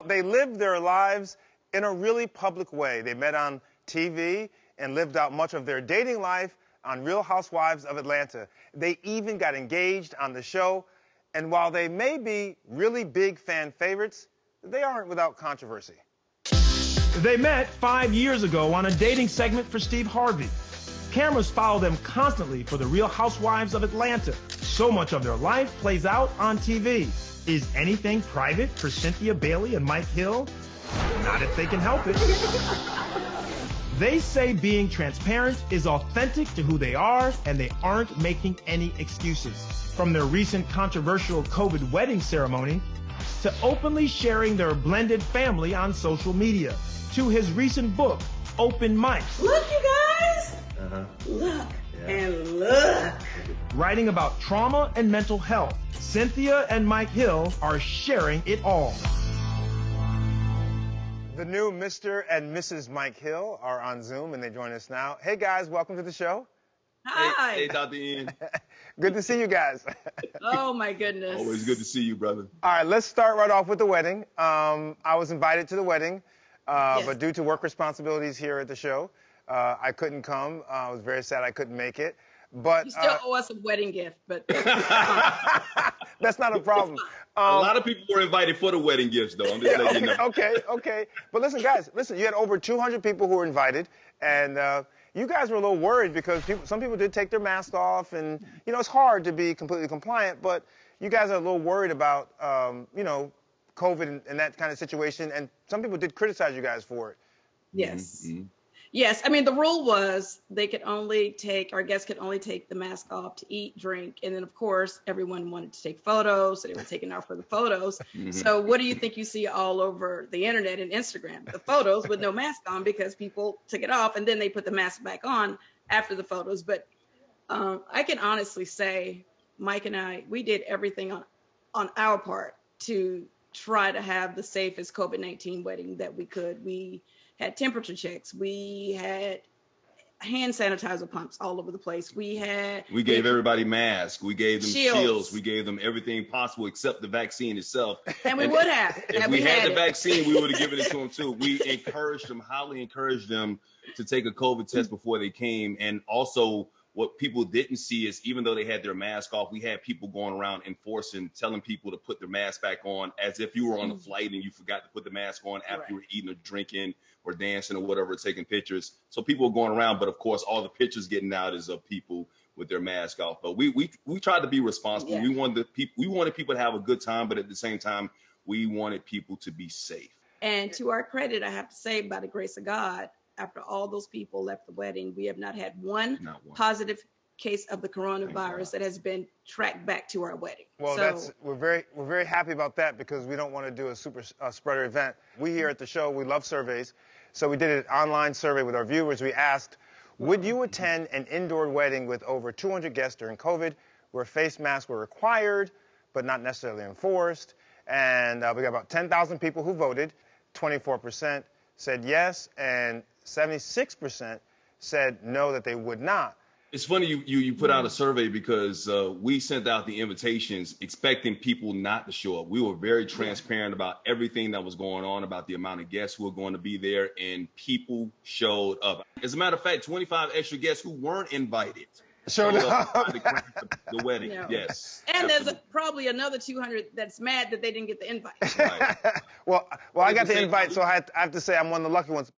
They lived their lives in a really public way. They met on TV and lived out much of their dating life on Real Housewives of Atlanta. They even got engaged on the show. And while they may be really big fan favorites, they aren't without controversy. They met 5 years ago on a dating segment for Steve Harvey. Cameras follow them constantly for the Real Housewives of Atlanta. So much of their life plays out on TV. Is anything private for Cynthia Bailey and Mike Hill? Not if they can help it. They say being transparent is authentic to who they are, and they aren't making any excuses. From their recent controversial COVID wedding ceremony, to openly sharing their blended family on social media, to his recent book, Open Mic. Look, you guys! Look and look. Writing about trauma and mental health, Cynthia and Mike Hill are sharing it all. The new Mr. and Mrs. Mike Hill are on Zoom, and they join us now. Hey, guys, welcome to the show. Hi. Hey, Dr. Ian. Good to see you guys. Oh, my goodness. Always good to see you, brother. All right, let's start right off with the wedding. I was invited to the wedding, Yes. but due to work responsibilities here at the show, I couldn't come. I was very sad I couldn't make it. But You still owe us a wedding gift, but that's not a problem. A lot of people were invited for the wedding gifts, though. I'm just letting you know. Okay. But listen, guys, you had over 200 people who were invited, and you guys were a little worried because some people did take their mask off, and, you know, it's hard to be completely compliant, but you guys are a little worried about, you know, COVID and that kind of situation, and some people did criticize you guys for it. yes. Mm-hmm. Yes, I mean, the rule was our guests could only take the mask off to eat, drink, and then, of course, everyone wanted to take photos, so they were taking off for the photos. Mm-hmm. So what do you think you see all over the internet and Instagram? The photos with no mask on because people took it off, and then they put the mask back on after the photos. But I can honestly say, Mike and I, we did everything on our part to try to have the safest COVID-19 wedding that we could. We had temperature checks. We had hand sanitizer pumps all over the place. We gave everybody masks. We gave them Shields. shields. We gave them everything possible except the vaccine itself. And we would have. If we had the vaccine, we would have given it to them too. We highly encouraged them to take a COVID test before they came. And also, what people didn't see is even though they had their mask off, we had people going around enforcing, telling people to put their mask back on as if you were on a flight and you forgot to put the mask on after you were eating or drinking or dancing or whatever, taking pictures. So people were going around, but of course, all the pictures getting out is of people with their mask off. But we tried to be responsible. Yeah. We wanted people to have a good time, but at the same time, we wanted people to be safe. And to our credit, I have to say, by the grace of God, after all those people left the wedding, we have not had one positive case of the coronavirus that has been tracked back to our wedding. Well, we're very happy about that because we don't want to do a super spreader event. We here at the show, we love surveys. So we did an online survey with our viewers. We asked, would you attend an indoor wedding with over 200 guests during COVID where face masks were required but not necessarily enforced? And we got about 10,000 people who voted. 24% said yes, and 76% said no, that they would not. It's funny you put out a survey because we sent out the invitations expecting people not to show up. We were very transparent about everything that was going on, about the amount of guests who were going to be there, and people showed up. As a matter of fact, 25 extra guests who weren't invited showed up the wedding. Yeah. Yes. And there's probably another 200 that's mad that they didn't get the invite. Right. Well, I got the invite, so I have to say I'm one of the lucky ones.